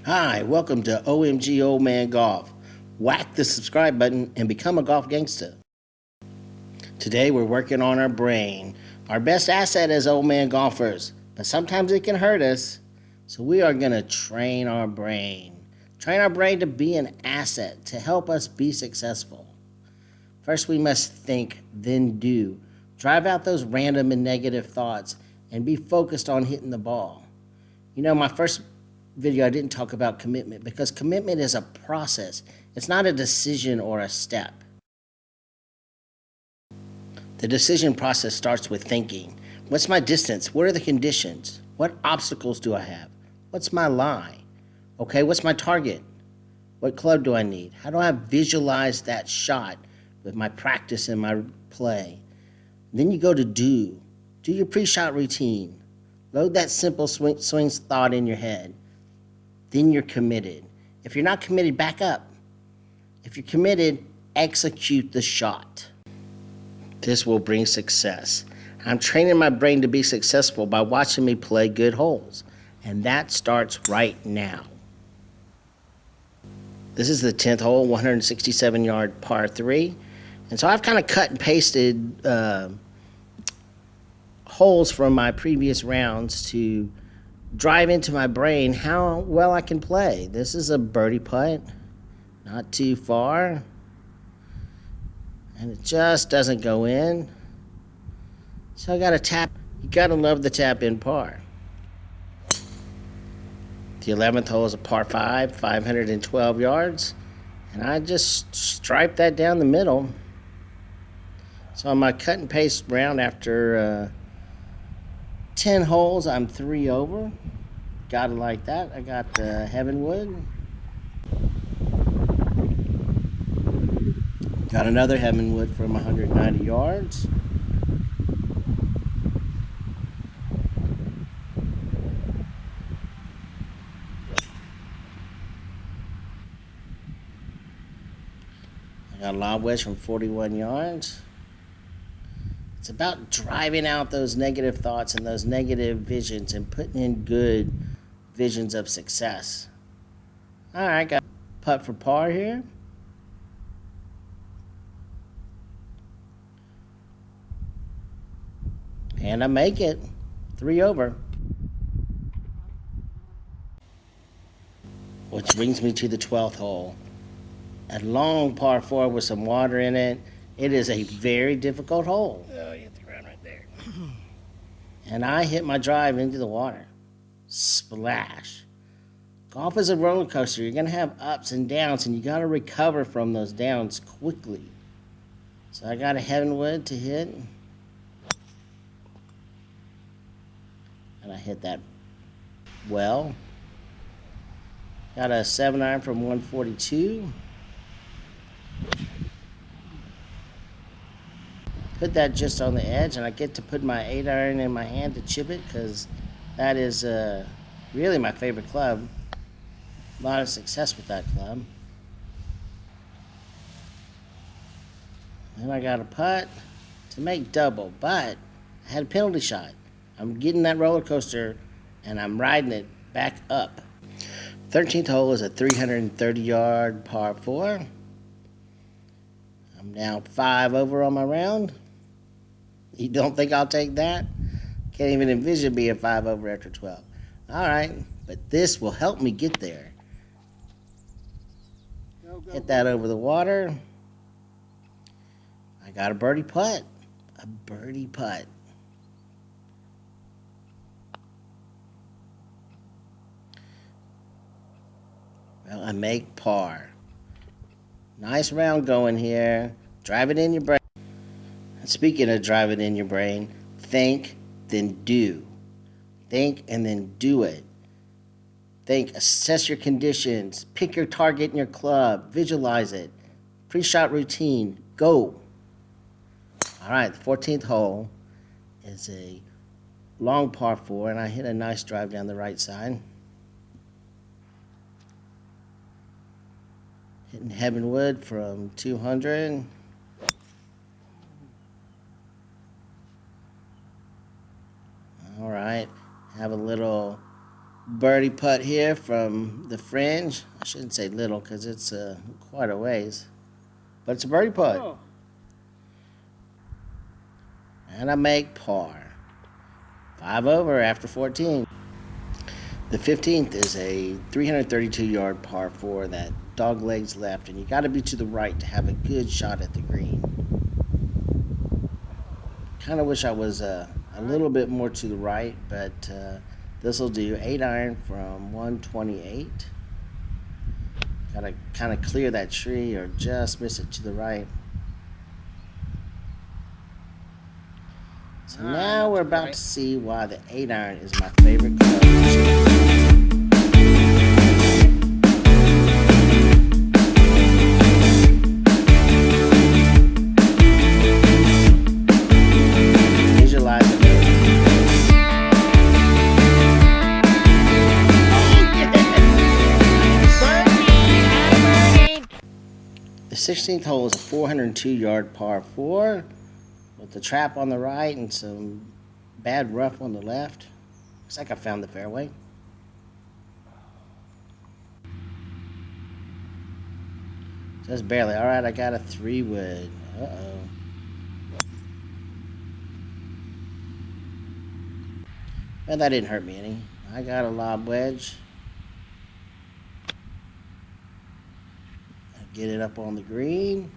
Hi, welcome to OMG Old Man Golf. Whack the subscribe button and become a golf gangster. Today we're working on our brain. Our best asset as old man golfers, but sometimes it can hurt us. So we are going to train our brain. Train our brain to be an asset, to help us be successful. First we must think, then do. Drive out those random and negative thoughts and be focused on hitting the ball. You know, my first video I didn't talk about commitment because commitment is a process. It's not a decision or a step. The decision process starts with thinking. What's my distance? What are the conditions? What obstacles do I have? What's my lie? Okay, what's my target? What club do I need? How do I visualize that shot with my practice and my play? Then you go to do. Do your pre-shot routine. Load that simple swings thought in your head. Then you're committed. If you're not committed, back up. If you're committed, execute the shot. This will bring success. I'm training my brain to be successful by watching me play good holes. And that starts right now. This is the 10th hole, 167-yard par 3. And so I've kind of cut and pasted holes from my previous rounds to drive into my brain how well I can play. This is a birdie putt, not too far, and it just doesn't go in. So I got to tap. You got to love the tap in par. The 11th hole is a par 5, 512 yards, and I just striped that down the middle. So on my cut and paste round after 10 holes, I'm 3 over. Gotta like that. I got Heavenwood. Got another Heavenwood from 190 yards. I got a lob wedge from 41 yards. It's about driving out those negative thoughts and those negative visions and putting in good visions of success. All right, got a putt for par here. And I make it. 3 over. Which brings me to the 12th hole. A long par 4 with some water in it. It is a very difficult hole. Oh, you hit the ground right there. And I hit my drive into the water. Splash. Golf is a roller coaster. You're going to have ups and downs, and you got to recover from those downs quickly. So I got a Heavenwood to hit. And I hit that well. Got a 7-iron from 142. Put that just on the edge, and I get to put my 8-iron in my hand to chip it because that is really my favorite club. A lot of success with that club. Then I got a putt to make double, but I had a penalty shot. I'm getting that roller coaster, and I'm riding it back up. 13th hole is a 330-yard par 4. I'm now 5 over on my round. You don't think I'll take that? Can't even envision being 5 over after 12. All right, but this will help me get there. Hit that over the water. I got a birdie putt. A birdie putt. Well, I make par. Nice round going here. Drive it in your brain. Speaking of driving in your brain, think, then do. Think and then do it. Think, assess your conditions, pick your target in your club, visualize it. Pre-shot routine, go. All right, the 14th hole is a long par 4, and I hit a nice drive down the right side. Hitting Heavenwood from 200. All right, have a little Birdie putt here from the fringe. I shouldn't say little because it's quite a ways. But it's a birdie putt. Oh. And I make par. 5 over after 14. The 15th is a 332-yard par 4 that dog legs left, and you got to be to the right to have a good shot at the green. Kind of wish I was a little bit more to the right, but this will do. 8 iron from 128. Got to kind of clear that tree or just miss it to the right. So now we're about to see why the 8 iron is my favorite club to shoot. The 16th hole is a 402-yard par 4 with the trap on the right and some bad rough on the left. Looks like I found the fairway. Just barely. All right, I got a 3-wood. Uh-oh. Well, that didn't hurt me any. I got a lob wedge. Get it up on the green.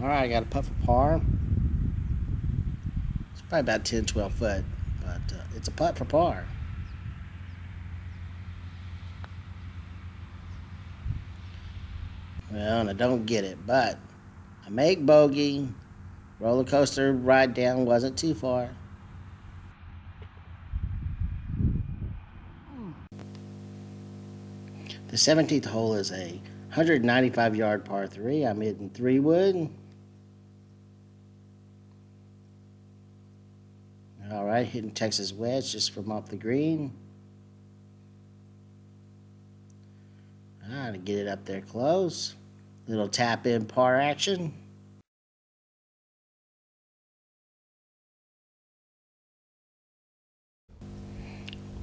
All right, I got a putt for par. It's probably about 10, 12 foot, but it's a putt for par. Well, and I don't get it, but I make bogey. Roller coaster ride down wasn't too far. The 17th hole is a 195-yard par 3. I'm hitting 3-wood. All right, hitting Texas wedge just from off the green. All right, to get it up there close. Little tap in par action.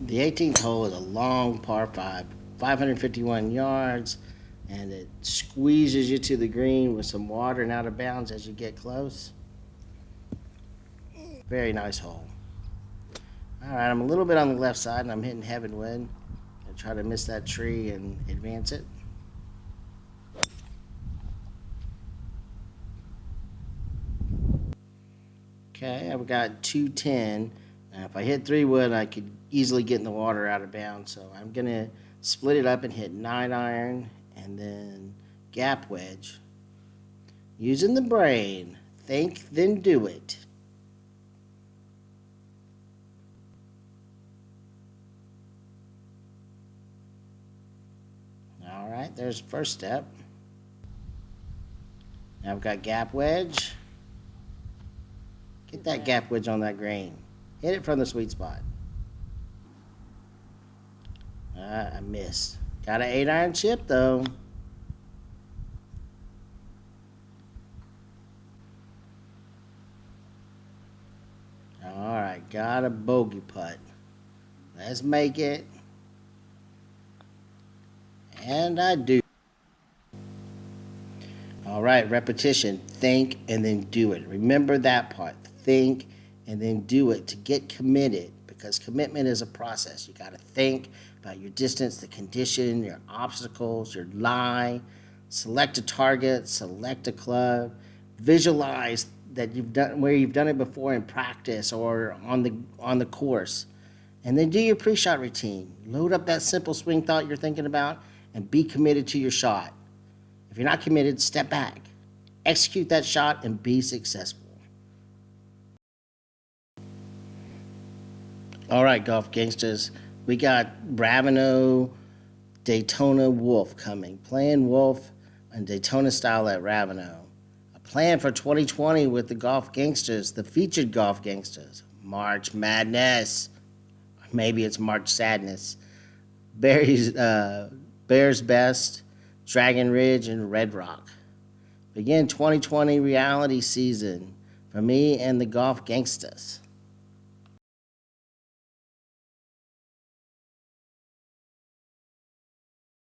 The 18th hole is a long par 5, 551 yards, and it squeezes you to the green with some water and out of bounds as you get close. Very nice hole. All right, I'm a little bit on the left side, and I'm hitting heavenwood. I try to miss that tree and advance it. Okay, I've got 210. Now, if I hit 3-wood, I could easily get in the water out of bounds. So I'm going to split it up and hit 9 iron and then gap wedge. Using the brain. Think, then do it. All right, there's the first step. Now I've got gap wedge. Get that gap wedge on that green. Hit it from the sweet spot. I missed. Got an 8 iron chip though. All right, got a bogey putt. Let's make it. And I do. All right, repetition. Think and then do it. Remember that part. Think and then do it to get committed, because commitment is a process. You got to think about your distance, the condition, your obstacles, your lie. Select a target, select a club, visualize that you've done where you've done it before in practice or on the course. And then do your pre-shot routine. Load up that simple swing thought you're thinking about and be committed to your shot. If you're not committed, step back. Execute that shot and be successful. All right, golf gangsters. We got Ravenel Daytona Wolf coming. Playing Wolf and Daytona style at Ravenel. A plan for 2020 with the golf gangsters, the featured golf gangsters. March Madness. Maybe it's March Sadness. Bears Best, Dragon Ridge, and Red Rock. Begin 2020 reality season for me and the golf gangsters.